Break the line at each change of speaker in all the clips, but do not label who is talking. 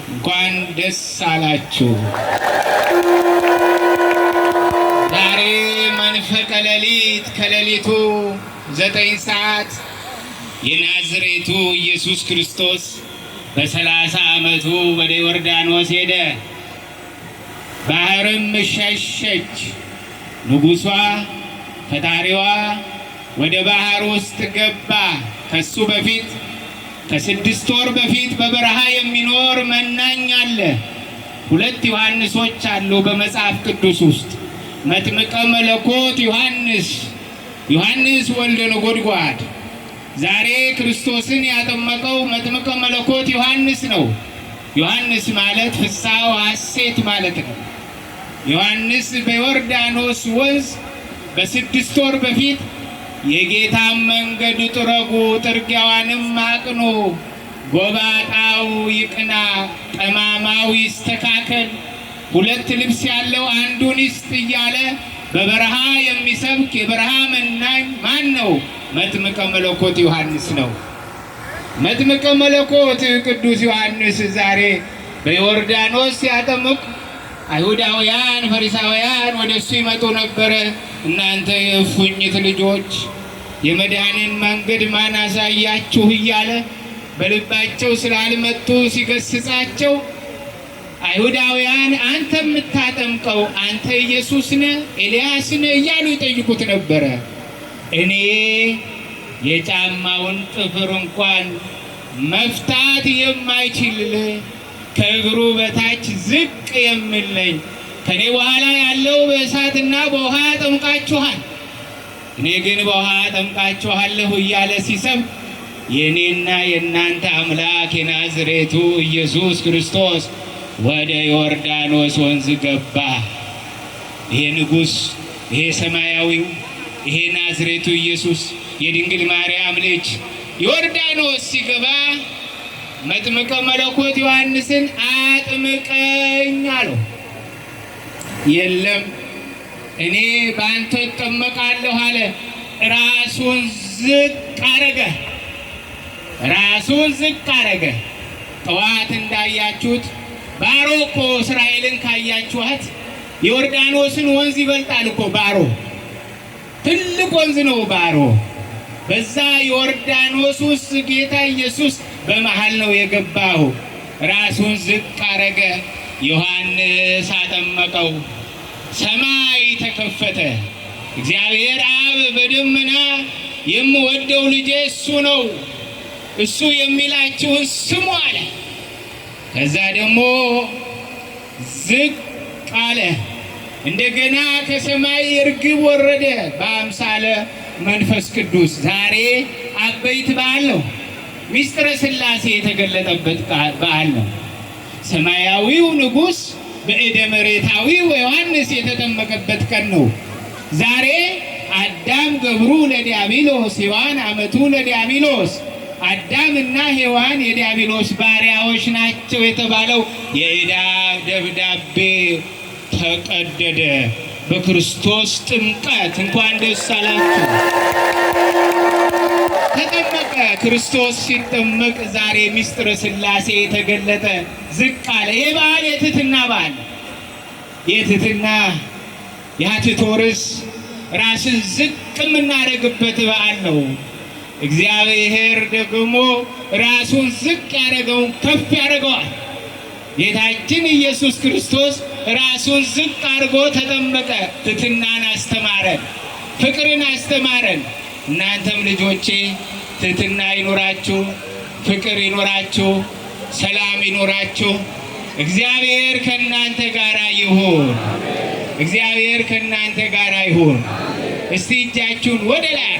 እንኳን ደስ አላችሁ። ዛሬ መንፈቀ ሌሊት ከሌሊቱ 9 ሰዓት የናዝሬቱ ኢየሱስ ክርስቶስ በ30 ዓመቱ ወደ ዮርዳኖስ ሄደ። ባህርም ሸሸች። ንጉሷ ፈጣሪዋ ወደ ባህር ውስጥ ገባ። ከሱ በፊት ከ6 ወር በፊት በበረሃ የሚኖር መናኝ አለ። 2 ዮሐንሶች አሉ በመጽሐፍ ቅዱስ ውስጥ። መጥምቀ መለኮት ዮሐንስ ወልደ ነጎድጓድ። ዛሬ ክርስቶስን ያጠመቀው መጥምቀ መለኮት ዮሐንስ ነው። ዮሐንስ ማለት ፍስሐ ወሐሴት ማለት ነው። ዮሐንስ በዮርዳኖስ ወንዝ በ6 ወር በፊት የጌታን መንገድ ጥረጉ፣ ጥርጊያዋንም አቅኑ፣ ጎባጣው ይቅና፣ ጠማማው ይስተካከል፣ 2 ልብስ ያለው አንዱን ይስጥ እያለ በበረሃ የሚሰብክ የበረሃ መናኝ ማን ነው? መጥምቀ መለኮት ዮሐንስ ነው። መጥምቀ መለኮት ቅዱስ ዮሐንስ ዛሬ በዮርዳኖስ ሲያጠምቅ አይሁዳውያን ፈሪሳውያን ወደሱ ይመጡ ነበረ። እናንተ የእፉኝት ልጆች የመዳንን መንገድ ማን አሳያችሁ እያለ በልባቸው ስላልመጡ ሲገስጻቸው አይሁዳውያን አንተ የምታጠምቀው አንተ ኢየሱስ ነህ ኤልያስ ነህ እያሉ ይጠይቁት ነበረ። እኔ የጫማውን ጥፍር እንኳን መፍታት የማይችል ከእግሩ በታች ዝቅ የምል ነኝ። ከኔ በኋላ ያለው በእሳትና በውሃ ያጠምቃችኋል፣ እኔ ግን በውሃ አጠምቃችኋለሁ እያለ ሲሰብክ የእኔና የእናንተ አምላክ የናዝሬቱ ኢየሱስ ክርስቶስ ወደ ዮርዳኖስ ወንዝ ገባ። ይሄ ንጉሥ፣ ይሄ ሰማያዊው፣ ይሄ ናዝሬቱ ኢየሱስ የድንግል ማርያም ልጅ ዮርዳኖስ ሲገባ መጥምቀ መለኮት ዮሐንስን አጥምቀኝ አለው። የለም እኔ በአንተ እጠመቃለሁ አለ። ራሱን ዝቅ አረገ። ጠዋት እንዳያችሁት ባሮ እኮ እስራኤልን ካያችኋት የዮርዳኖስን ወንዝ ይበልጣል እኮ ባሮ። ትልቅ ወንዝ ነው ባሮ። በዛ ዮርዳኖስ ውስጥ ጌታ ኢየሱስ በመሃል ነው የገባው። ራሱን ዝቅ አረገ። ዮሐንስ አጠመቀው። ሰማይ ተከፈተ። እግዚአብሔር አብ በደመና የምወደው ልጄ እሱ ነው፣ እሱ የሚላችሁን ስሙ አለ። ከዛ ደግሞ ዝቅ አለ። እንደገና ከሰማይ እርግብ ወረደ በአምሳለ መንፈስ ቅዱስ። ዛሬ አበይት በዓል ነው። ሚስጥረ ሥላሴ የተገለጠበት በዓል ነው። ሰማያዊው ንጉሥ በእደ መሬታዊው ዮሐንስ የተጠመቀበት ቀን ነው። ዛሬ አዳም ገብሩ ለዲያብሎስ ሔዋን አመቱ ለዲያብሎስ፣ አዳምና ሔዋን የዲያብሎስ ባሪያዎች ናቸው የተባለው የዕዳ ደብዳቤ ተቀደደ በክርስቶስ ጥምቀት። እንኳን ደስ አላችሁ። ተጠመቀ። ክርስቶስ ሲጠመቅ ዛሬ ሚስጥረ ሥላሴ የተገለጠ ዝቅ አለ። ይህ በዓል የትህትና በዓል፣ የትህትና የአትቶርስ ራስን ዝቅ የምናደርግበት በዓል ነው። እግዚአብሔር ደግሞ ራሱን ዝቅ ያደረገውን ከፍ ያደርገዋል። ጌታችን ኢየሱስ ክርስቶስ ራሱን ዝቅ አድርጎ ተጠመቀ። ትህትናን አስተማረን፣ ፍቅርን አስተማረን። እናንተም ልጆቼ ትህትና ይኖራችሁ፣ ፍቅር ይኖራችሁ፣ ሰላም ይኖራችሁ። እግዚአብሔር ከእናንተ ጋር ይሁን። እግዚአብሔር ከእናንተ ጋር ይሁን። እስቲ እጃችሁን ወደ ላይ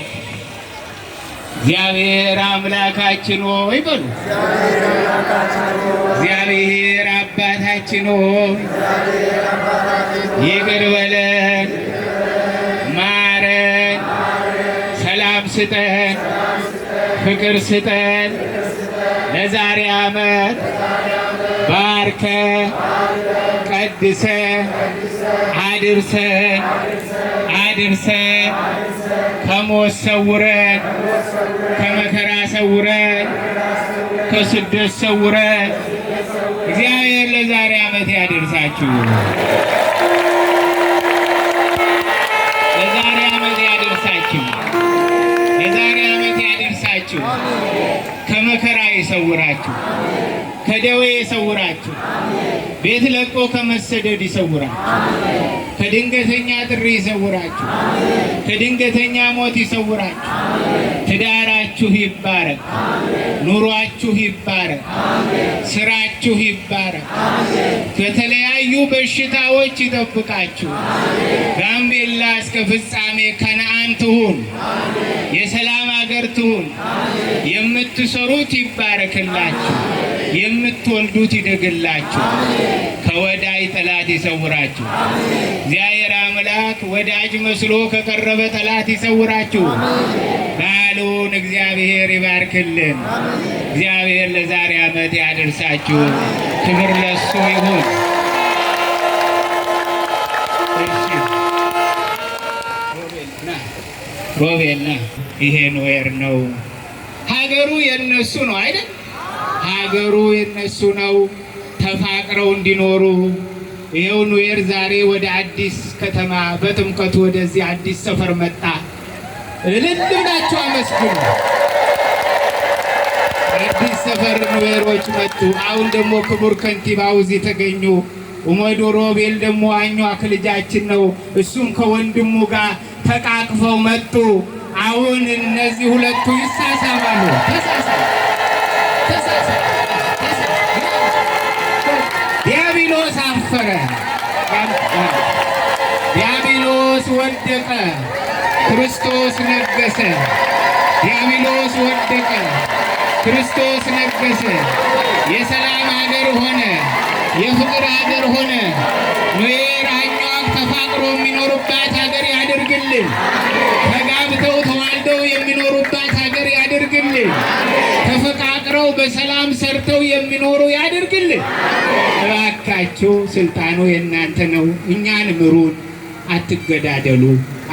እግዚአብሔር አምላካችን ሆይ በሉ። እግዚአብሔር አባታችን ሆይ ይቅር በለን፣ ማረን፣ ሰላም ስጠን፣ ፍቅር ስጠን። ለዛሬ ዓመት ባርከ ቀድሰ አድርሰን ከሞት ሰውረን፣ ከመከራ ሰውረን፣ ከስደት ሰውረን፣ እግዚአብሔር ለዛሬ ዓመት ያደርሳችሁ። ለዛሬ ዓመት ያደርሳችሁ። ለዛሬ ዓመት ያደርሳችሁ። ከመከራ ይሰውራችሁ። ከደዌ ይሰውራችሁ። ቤት ለቆ ከመሰደድ ይሰውራችሁ። ከድንገተኛ ጥሪ ይሰውራችሁ። ከድንገተኛ ሞት ይሰውራችሁ። ትዳራችሁ ይባረክ። ኑሯችሁ ይባረክ። ስራችሁ ይባረክ። ከተለያዩ በሽታዎች ይጠብቃችሁ። ጋምቤላ እስከ ፍጻሜ ከነአን ትሁን። የሰላም አገር ትሁን። የምትሰሩት ይባረክላችሁ። የምትወልዱት ይደግላችሁ። ከወዳጅ ጠላት ይሰውራችሁ። እግዚአብሔር አምላክ ወዳጅ መስሎ ከቀረበ ጠላት ይሰውራችሁ። በዓሉን እግዚአብሔር ይባርክልን። እግዚአብሔር ለዛሬ ዓመት ያደርሳችሁ። ክብር ለሱ ይሁን። ሮቤልና ይሄ ኖዌር ነው። ሀገሩ የነሱ ነው አይደል? ሀገሩ የነሱ ነው። ተፋቅረው እንዲኖሩ ይሄው ኖዌር ዛሬ ወደ አዲስ ከተማ በጥምቀቱ ወደዚህ አዲስ ሰፈር መጣ። እልል ብላችሁ አመስግኑ። አዲስ ሰፈር ኖዌሮች መጡ። አሁን ደግሞ ክቡር ከንቲባው እዚህ ተገኙ። ኡመዱ ሮቤል ደግሞ አኟክ ልጃችን ነው። እሱም ከወንድሙ ጋር ተቃቅፈው መጡ። አሁን እነዚህ ሁለቱ ይሳሳባሉ። ዲያብሎስ አፈረ። ዲያብሎስ ወደቀ። ክርስቶስ ነገሰ። ዲያብሎስ ወደቀ። ክርስቶስ ነገሰ። የሰላም ሀገር ሆነ። የፍቅር ሀገር ሆነ። ኖዌር አኟክ ተፋቅሮ የሚኖሩባት ሀገር ያድርግልን። ተጋብተው ተዋልደው የሚኖሩባት ሀገር ያድርግልን። ተፈቃቅረው በሰላም ሰርተው የሚኖሩ ያድርግልን። እባካችሁ ስልጣኑ የእናንተ ነው። እኛን ምሩን። አትገዳደሉ፣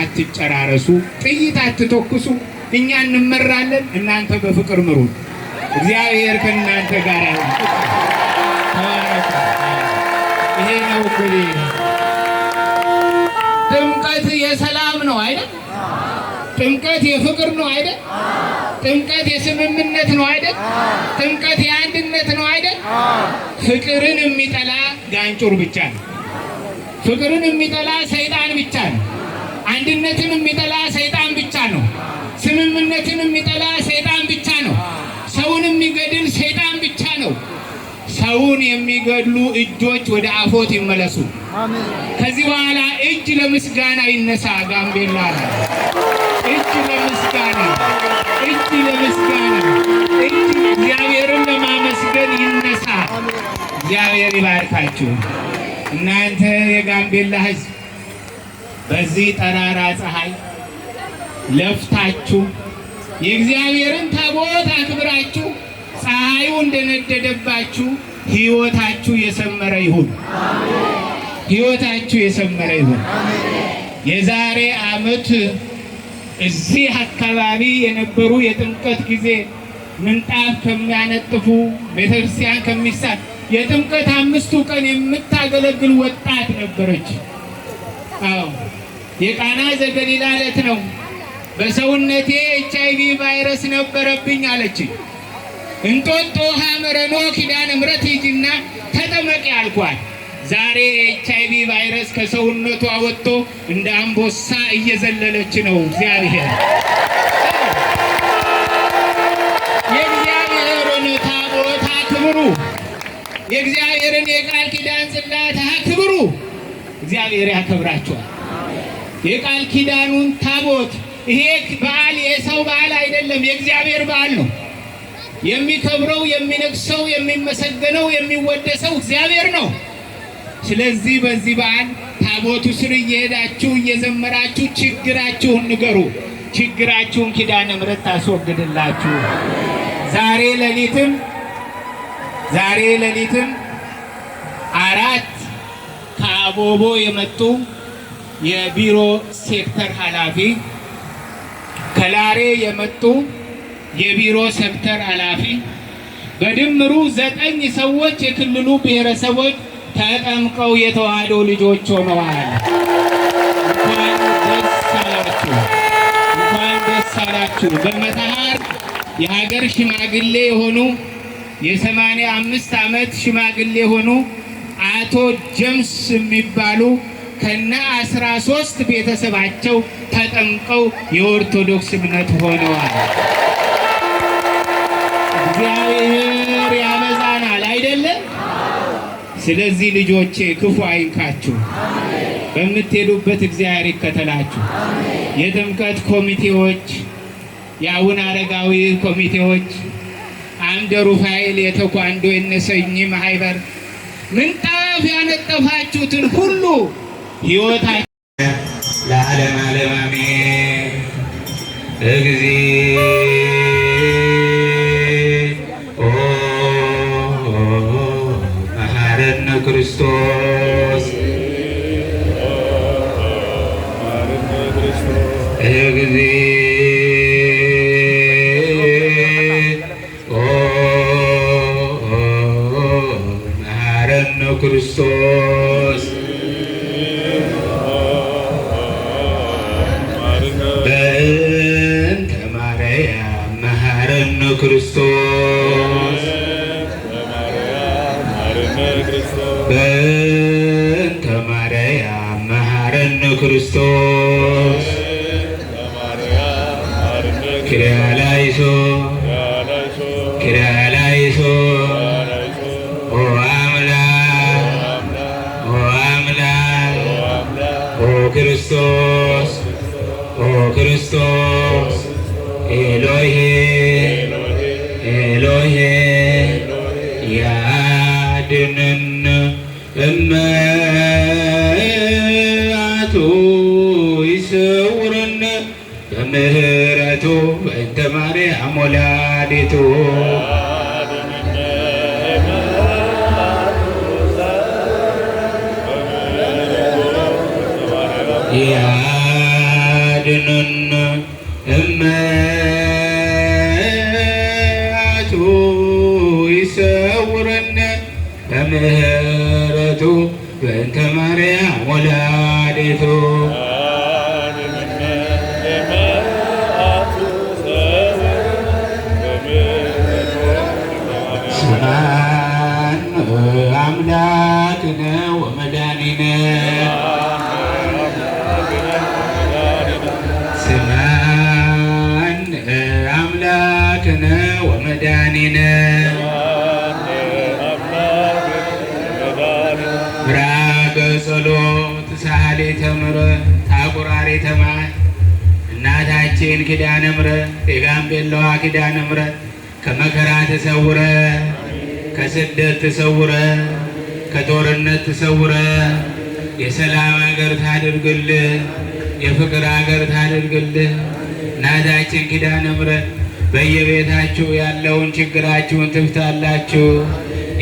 አትጨራረሱ፣ ጥይት አትተኩሱ። እኛ እንመራለን፣ እናንተ በፍቅር ምሩን። እግዚአብሔር ከእናንተ ጋር ይሁን። ይሄ ነው እንግዲህ ጥምቀት የሰላም ነው አይደል? ጥምቀት የፍቅር ነው አይደል? ጥምቀት የስምምነት ነው አይደል? ጥምቀት የአንድነት ነው አይደል? ፍቅርን የሚጠላ ጋንጩር ብቻ ነው። ፍቅርን የሚጠላ ሰይጣን ብቻ ነው። አንድነትን የሚጠላ ሰይጣን ብቻ ነው። ስምምነትን የሚጠላ ሰይጣን ብቻ ነው። ሰውን የሚገድል ሰይጣን ብቻ ነው። ሰውን የሚገድሉ እጆች ወደ አፎት ይመለሱ። ከዚህ በኋላ እጅ ለምስጋና ይነሳ። ጋምቤላ ላይ እጅ ለምስጋና፣ እጅ ለምስጋና፣ እጅ እግዚአብሔርን ለማመስገን ይነሳ። እግዚአብሔር ይባርካችሁ። እናንተ የጋምቤላ ሕዝብ በዚህ ጠራራ ፀሐይ ለፍታችሁ የእግዚአብሔርን ታቦት አክብራችሁ ፀሐዩ እንደነደደባችሁ ሕይወታችሁ የሰመረ ይሁን። ሕይወታችሁ የሰመረ ይሁን። የዛሬ ዓመት እዚህ አካባቢ የነበሩ የጥምቀት ጊዜ ምንጣፍ ከሚያነጥፉ ቤተክርስቲያን ከሚሳል የጥምቀት 5ቱ ቀን የምታገለግል ወጣት ነበረች። አዎ የቃና ዘገሊላ ዕለት ነው። በሰውነቴ HIV ቫይረስ ነበረብኝ አለች። እንጦጦ ሐመረኖ ኪዳነ ምሕረት ሂጂና ተጠመቂ አልኳት። ዛሬ HIV ቫይረስ ከሰውነቷ ወጥቶ እንደ አንበሳ እየዘለለች ነው። እግዚአብሔር የእግዚአብሔርን ታቦት አክብሩ። የእግዚአብሔርን የቃል ኪዳን ጽላት አክብሩ። እግዚአብሔር ያከብራችኋል። የቃል ኪዳኑን ታቦት ይሄ በዓል የሰው በዓል አይደለም፣ የእግዚአብሔር በዓል ነው። የሚከብረው፣ የሚነግሰው፣ የሚመሰገነው፣ የሚወደሰው እግዚአብሔር ነው። ስለዚህ በዚህ በዓል ታቦቱ ስር እየሄዳችሁ እየዘመራችሁ ችግራችሁን ንገሩ። ችግራችሁን ኪዳነ ምሕረት ታስወግድላችሁ። ዛሬ ሌሊትም 4 ከአቦቦ የመጡ የቢሮ ሴክተር ኃላፊ፣ ከላሬ የመጡ የቢሮ ሴክተር ኃላፊ፣ በድምሩ 9 ሰዎች የክልሉ ብሔረሰቦች ተጠምቀው የተዋህዶ ልጆች ሆነዋል። እንኳን ደስ አላችሁ፣ እንኳን ደስ አላችሁ። በመተሃር የሀገር ሽማግሌ የሆኑ የ85 ዓመት ሽማግሌ የሆኑ አቶ ጀምስ የሚባሉ ከነ 13 ቤተሰባቸው ተጠምቀው የኦርቶዶክስ እምነት ሆነዋል። እግዚአብሔር ያበዛናል አይደለም? ስለዚህ ልጆቼ ክፉ አይንካችሁ፣ በምትሄዱበት እግዚአብሔር ይከተላችሁ። የጥምቀት ኮሚቴዎች፣ የአቡነ አረጋዊ ኮሚቴዎች፣ አምደ ሩፋኤል የቴኳንዶ የነሰኝ ማህበር ምንጣፍ ያነጠፋችሁትን ሁሉ ሕይወታችሁ ለዓለም ዓለም አሜን። እግዚኦ መሐረነ ክርስቶስ መሐረነ ክርስቶስ በእንተ ማርያም መሐረነ ክርስቶስ በእንተ ማርያም መሐረነ ክርስቶስ ኪርያላይሶ ኪርያላይሶ ኦ አምላክ ኦ አምላክ ኦ ክርስቶስ ኦ ክርስቶስ ኤሎሄ ኤሎሄ ያድነን እመዓቱ ይሰውረን በምህረቱ በእንተ ማርያም ወላዲቱ ያድነን እመዓቱ ይሰውረን በምህረቱ በእንተ ማርያም ወላዲቱ ስብሐት አምላክነ ወመድኃኒነ ስብሐት አምላክነ ወመድኃኒነ ምዕራገ ጸሎት ሰዓሊተ ምሕረት ታቁራሪተ ማይ እናታችን ኪዳነ ምሕረት የጋምቤላዋ ኪዳነ ምሕረት ከመከራ ተሰውረ፣ ከስደት ተሰውረ፣ ከጦርነት ተሰውረ የሰላም ሀገር ታድርግልህ፣ የፍቅር ሀገር ታድርግልህ። እናታችን ኪዳነ ምሕረት በየቤታችሁ ያለውን ችግራችሁን ትፍታላችሁ፣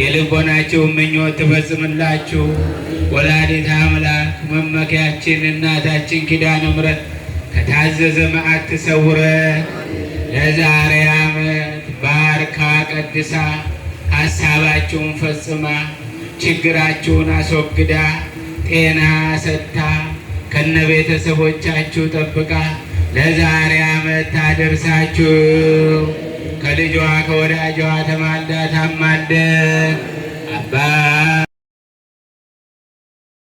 የልቦናችሁን ምኞት ትፈጽምላችሁ። ወላዲተ አምላክ መመኪያችን እናታችን ኪዳነ ምሕረት ከታዘዘ መዓት ተሰውረ ለዛሬ ዓመት ባርካ ቀድሳ ሀሳባችሁን ፈጽማ ችግራችሁን አስወግዳ ጤና ሰጥታ ከነ ቤተሰቦቻችሁ ጠብቃ ለዛሬ ዓመት ታደርሳችሁ። ከልጇ ከወዳጇ ተማልዳ ታማልደን። አባ